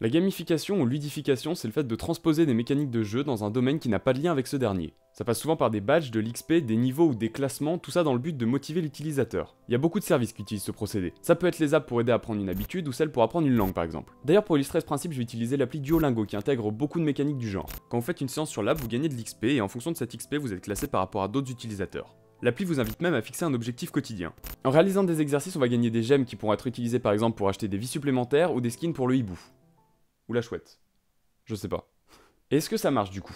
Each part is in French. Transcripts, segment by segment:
La gamification ou ludification, c'est le fait de transposer des mécaniques de jeu dans un domaine qui n'a pas de lien avec ce dernier. Ça passe souvent par des badges, de l'XP, des niveaux ou des classements, tout ça dans le but de motiver l'utilisateur. Il y a beaucoup de services qui utilisent ce procédé. Ça peut être les apps pour aider à apprendre une habitude ou celles pour apprendre une langue par exemple. D'ailleurs pour illustrer ce principe, je vais utiliser l'appli Duolingo qui intègre beaucoup de mécaniques du genre. Quand vous faites une séance sur l'app, vous gagnez de l'XP et en fonction de cette XP, vous êtes classé par rapport à d'autres utilisateurs. L'appli vous invite même à fixer un objectif quotidien. En réalisant des exercices, on va gagner des gemmes qui pourront être utilisées par exemple pour acheter des vies supplémentaires ou des skins pour le hibou. Ou la chouette. Je sais pas. Et est-ce que ça marche du coup?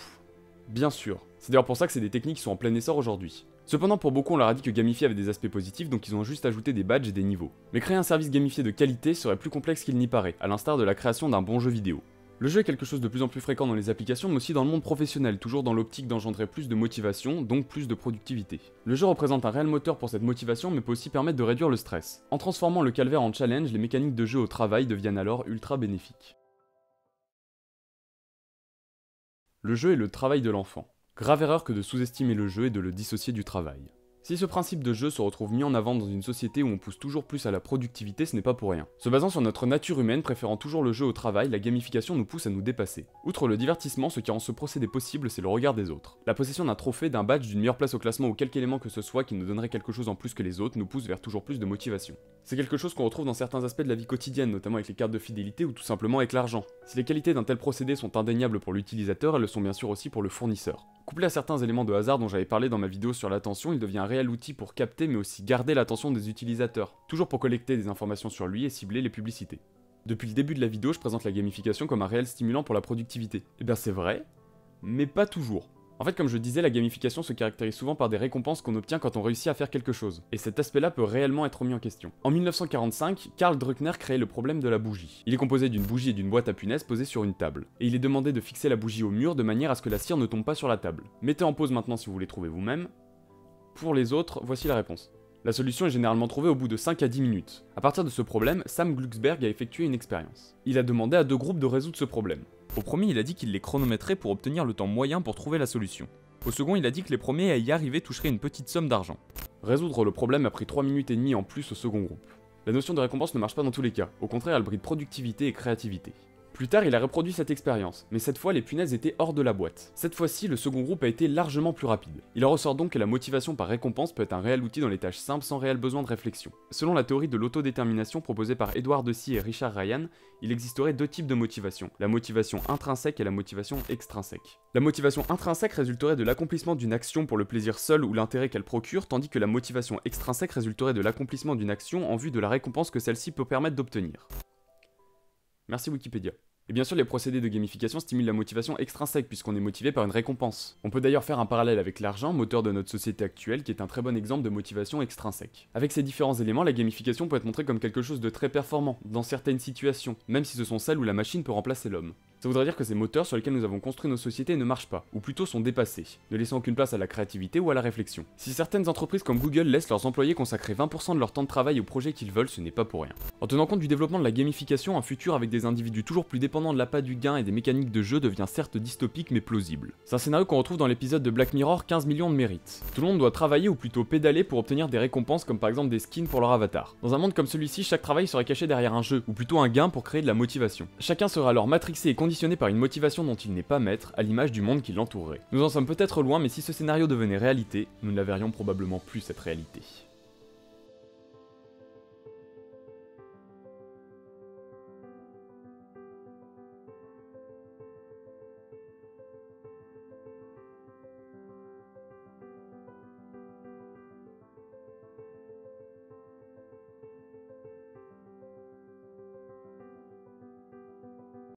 Bien sûr. C'est d'ailleurs pour ça que c'est des techniques qui sont en plein essor aujourd'hui. Cependant, pour beaucoup, on leur a dit que gamifier avait des aspects positifs, donc ils ont juste ajouté des badges et des niveaux. Mais créer un service gamifié de qualité serait plus complexe qu'il n'y paraît, à l'instar de la création d'un bon jeu vidéo. Le jeu est quelque chose de plus en plus fréquent dans les applications, mais aussi dans le monde professionnel, toujours dans l'optique d'engendrer plus de motivation, donc plus de productivité. Le jeu représente un réel moteur pour cette motivation, mais peut aussi permettre de réduire le stress. En transformant le calvaire en challenge, les mécaniques de jeu au travail deviennent alors ultra bénéfiques. Le jeu est le travail de l'enfant. Grave erreur que de sous-estimer le jeu et de le dissocier du travail. Si ce principe de jeu se retrouve mis en avant dans une société où on pousse toujours plus à la productivité, ce n'est pas pour rien. Se basant sur notre nature humaine, préférant toujours le jeu au travail, la gamification nous pousse à nous dépasser. Outre le divertissement, ce qui rend ce procédé possible, c'est le regard des autres. La possession d'un trophée, d'un badge, d'une meilleure place au classement ou quelque élément que ce soit qui nous donnerait quelque chose en plus que les autres nous pousse vers toujours plus de motivation. C'est quelque chose qu'on retrouve dans certains aspects de la vie quotidienne, notamment avec les cartes de fidélité ou tout simplement avec l'argent. Si les qualités d'un tel procédé sont indéniables pour l'utilisateur, elles le sont bien sûr aussi pour le fournisseur. Couplé à certains éléments de hasard dont j'avais parlé dans ma vidéo sur l'attention, il devient un réel outil pour capter mais aussi garder l'attention des utilisateurs, toujours pour collecter des informations sur lui et cibler les publicités. Depuis le début de la vidéo, je présente la gamification comme un réel stimulant pour la productivité. Et bien c'est vrai, mais pas toujours. En fait, comme je disais, la gamification se caractérise souvent par des récompenses qu'on obtient quand on réussit à faire quelque chose, et cet aspect-là peut réellement être remis en question. En 1945, Karl Druckner crée le problème de la bougie. Il est composé d'une bougie et d'une boîte à punaises posées sur une table, et il est demandé de fixer la bougie au mur de manière à ce que la cire ne tombe pas sur la table. Mettez en pause maintenant si vous voulez trouver vous-même. Pour les autres, voici la réponse. La solution est généralement trouvée au bout de 5 à 10 minutes. À partir de ce problème, Sam Glucksberg a effectué une expérience. Il a demandé à 2 groupes de résoudre ce problème. Au premier, il a dit qu'il les chronométrait pour obtenir le temps moyen pour trouver la solution. Au second, il a dit que les premiers à y arriver toucheraient une petite somme d'argent. Résoudre le problème a pris 3 minutes et demie en plus au second groupe. La notion de récompense ne marche pas dans tous les cas, au contraire elle bride productivité et créativité. Plus tard, il a reproduit cette expérience, mais cette fois les punaises étaient hors de la boîte. Cette fois-ci, le second groupe a été largement plus rapide. Il en ressort donc que la motivation par récompense peut être un réel outil dans les tâches simples sans réel besoin de réflexion. Selon la théorie de l'autodétermination proposée par Edward Deci et Richard Ryan, il existerait 2 types de motivation, la motivation intrinsèque et la motivation extrinsèque. La motivation intrinsèque résulterait de l'accomplissement d'une action pour le plaisir seul ou l'intérêt qu'elle procure, tandis que la motivation extrinsèque résulterait de l'accomplissement d'une action en vue de la récompense que celle-ci peut permettre d'obtenir. Merci Wikipédia. Et bien sûr, les procédés de gamification stimulent la motivation extrinsèque puisqu'on est motivé par une récompense. On peut d'ailleurs faire un parallèle avec l'argent, moteur de notre société actuelle, qui est un très bon exemple de motivation extrinsèque. Avec ces différents éléments, la gamification peut être montrée comme quelque chose de très performant, dans certaines situations, même si ce sont celles où la machine peut remplacer l'homme. Ça voudrait dire que ces moteurs sur lesquels nous avons construit nos sociétés ne marchent pas, ou plutôt sont dépassés, ne laissant aucune place à la créativité ou à la réflexion. Si certaines entreprises comme Google laissent leurs employés consacrer 20% de leur temps de travail au projet qu'ils veulent, ce n'est pas pour rien. En tenant compte du développement de la gamification, un futur avec des individus toujours plus dépendants de l'appât du gain et des mécaniques de jeu devient certes dystopique mais plausible. C'est un scénario qu'on retrouve dans l'épisode de Black Mirror 15 millions de mérites. Tout le monde doit travailler ou plutôt pédaler pour obtenir des récompenses comme par exemple des skins pour leur avatar. Dans un monde comme celui-ci, chaque travail serait caché derrière un jeu, ou plutôt un gain pour créer de la motivation. Chacun sera alors matrixé et conditionné par une motivation dont il n'est pas maître, à l'image du monde qui l'entourerait. Nous en sommes peut-être loin, mais si ce scénario devenait réalité, nous ne la verrions probablement plus cette réalité.